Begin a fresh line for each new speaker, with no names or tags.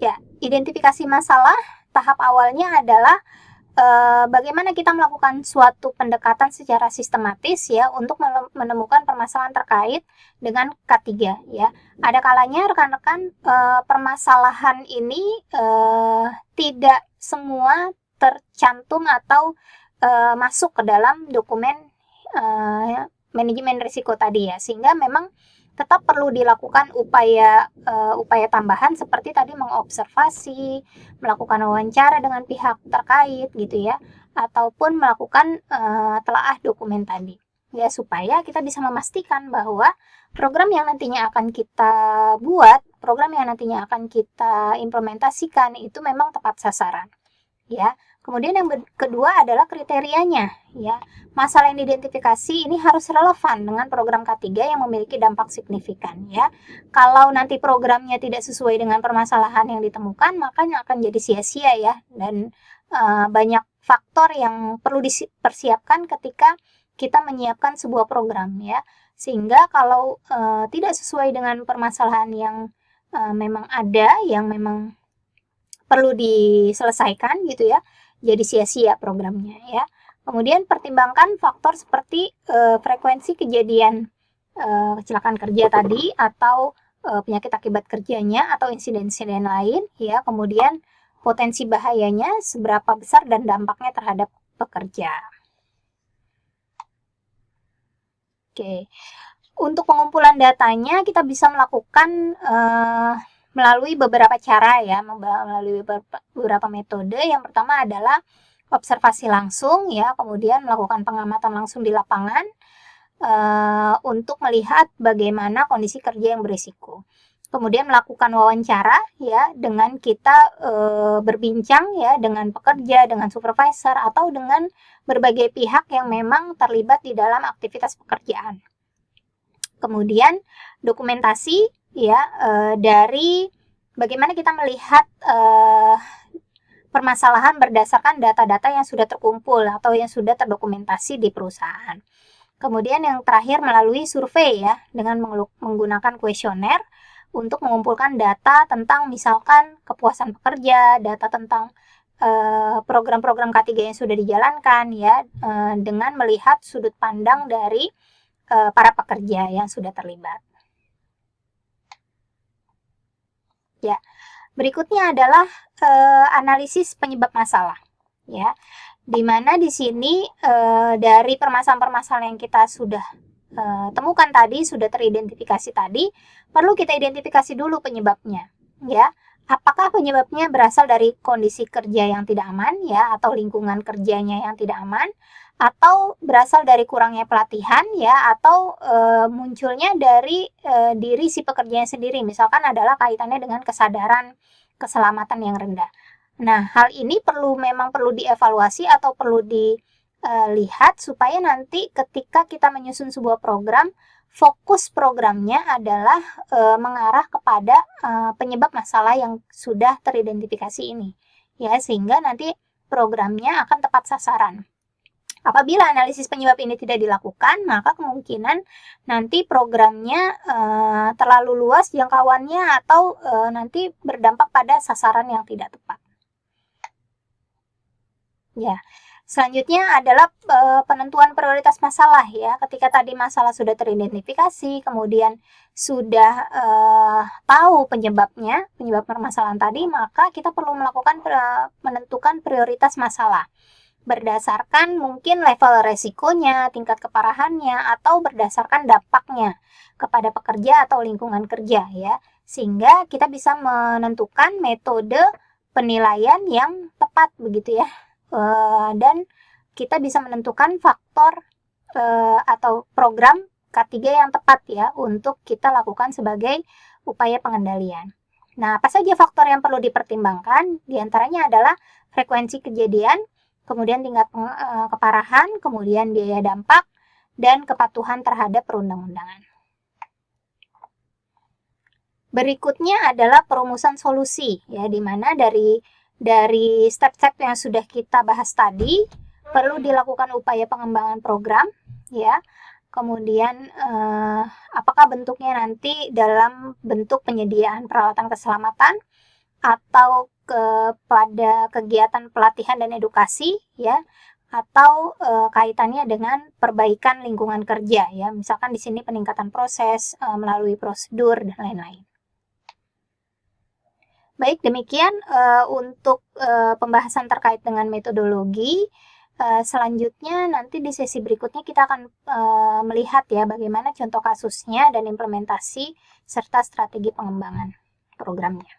Ya, identifikasi masalah tahap awalnya adalah bagaimana kita melakukan suatu pendekatan secara sistematis ya untuk menemukan permasalahan terkait dengan K3 ya. Ada kalanya rekan-rekan permasalahan ini tidak semua tercantum atau masuk ke dalam dokumen manajemen risiko tadi ya, sehingga memang tetap perlu dilakukan upaya tambahan seperti tadi mengobservasi, melakukan wawancara dengan pihak terkait gitu ya, ataupun melakukan telaah dokumen tadi ya, supaya kita bisa memastikan bahwa program yang nantinya akan kita buat, program yang nantinya akan kita implementasikan itu memang tepat sasaran ya. Kemudian yang kedua adalah kriterianya ya. Masalah yang diidentifikasi ini harus relevan dengan program K3 yang memiliki dampak signifikan ya. Kalau nanti programnya tidak sesuai dengan permasalahan yang ditemukan, maka akan jadi sia-sia ya, dan banyak faktor yang perlu dipersiapkan ketika kita menyiapkan sebuah program ya. Sehingga kalau tidak sesuai dengan permasalahan yang memang ada, yang memang perlu diselesaikan gitu ya, jadi sia-sia programnya ya. Kemudian pertimbangkan faktor seperti frekuensi kejadian kecelakaan kerja tadi, atau penyakit akibat kerjanya, atau insiden-insiden lain ya. Kemudian potensi bahayanya seberapa besar dan dampaknya terhadap pekerja. Oke, untuk pengumpulan datanya kita bisa melakukan melalui beberapa cara ya, melalui beberapa metode. Yang pertama adalah observasi langsung ya, kemudian melakukan pengamatan langsung di lapangan untuk melihat bagaimana kondisi kerja yang berisiko. Kemudian melakukan wawancara ya, dengan kita berbincang ya dengan pekerja, dengan supervisor, atau dengan berbagai pihak yang memang terlibat di dalam aktivitas pekerjaan. Kemudian dokumentasi ya, dari bagaimana kita melihat permasalahan berdasarkan data-data yang sudah terkumpul atau yang sudah terdokumentasi di perusahaan. Kemudian yang terakhir melalui survei ya, dengan menggunakan kuesioner untuk mengumpulkan data tentang misalkan kepuasan pekerja, data tentang program-program K3 yang sudah dijalankan ya, dengan melihat sudut pandang dari para pekerja yang sudah terlibat. Ya, berikutnya adalah analisis penyebab masalah. Ya, dimana di sini dari permasalahan-permasalahan yang kita sudah temukan tadi, sudah teridentifikasi tadi, perlu kita identifikasi dulu penyebabnya. Ya, apakah penyebabnya berasal dari kondisi kerja yang tidak aman ya, atau lingkungan kerjanya yang tidak aman, atau berasal dari kurangnya pelatihan ya, atau munculnya dari diri si pekerjanya sendiri, misalkan adalah kaitannya dengan kesadaran keselamatan yang rendah. Nah, hal ini memang perlu dievaluasi atau perlu dilihat supaya nanti ketika kita menyusun sebuah program, fokus programnya adalah mengarah kepada penyebab masalah yang sudah teridentifikasi ini ya, sehingga nanti programnya akan tepat sasaran. Apabila analisis penyebab ini tidak dilakukan, maka kemungkinan nanti programnya terlalu luas jangkauannya, atau nanti berdampak pada sasaran yang tidak tepat. Ya, selanjutnya adalah penentuan prioritas masalah ya. Ketika tadi masalah sudah teridentifikasi, kemudian sudah tahu penyebab permasalahan tadi, maka kita perlu melakukan menentukan prioritas masalah berdasarkan mungkin level resikonya, tingkat keparahannya, atau berdasarkan dampaknya kepada pekerja atau lingkungan kerja ya, sehingga kita bisa menentukan metode penilaian yang tepat begitu ya, dan kita bisa menentukan faktor atau program K3 yang tepat ya untuk kita lakukan sebagai upaya pengendalian. Nah, apa saja faktor yang perlu dipertimbangkan? Di antaranya adalah frekuensi kejadian, kemudian tingkat keparahan, kemudian biaya dampak, dan kepatuhan terhadap perundang-undangan. Berikutnya adalah perumusan solusi ya, di mana dari step-step yang sudah kita bahas tadi perlu dilakukan upaya pengembangan program ya. Kemudian apakah bentuknya nanti dalam bentuk penyediaan peralatan keselamatan, atau kepada kegiatan pelatihan dan edukasi ya, atau kaitannya dengan perbaikan lingkungan kerja ya. Misalkan di sini peningkatan proses melalui prosedur dan lain-lain. Baik, demikian untuk pembahasan terkait dengan metodologi. Selanjutnya nanti di sesi berikutnya kita akan melihat ya bagaimana contoh kasusnya dan implementasi serta strategi pengembangan programnya.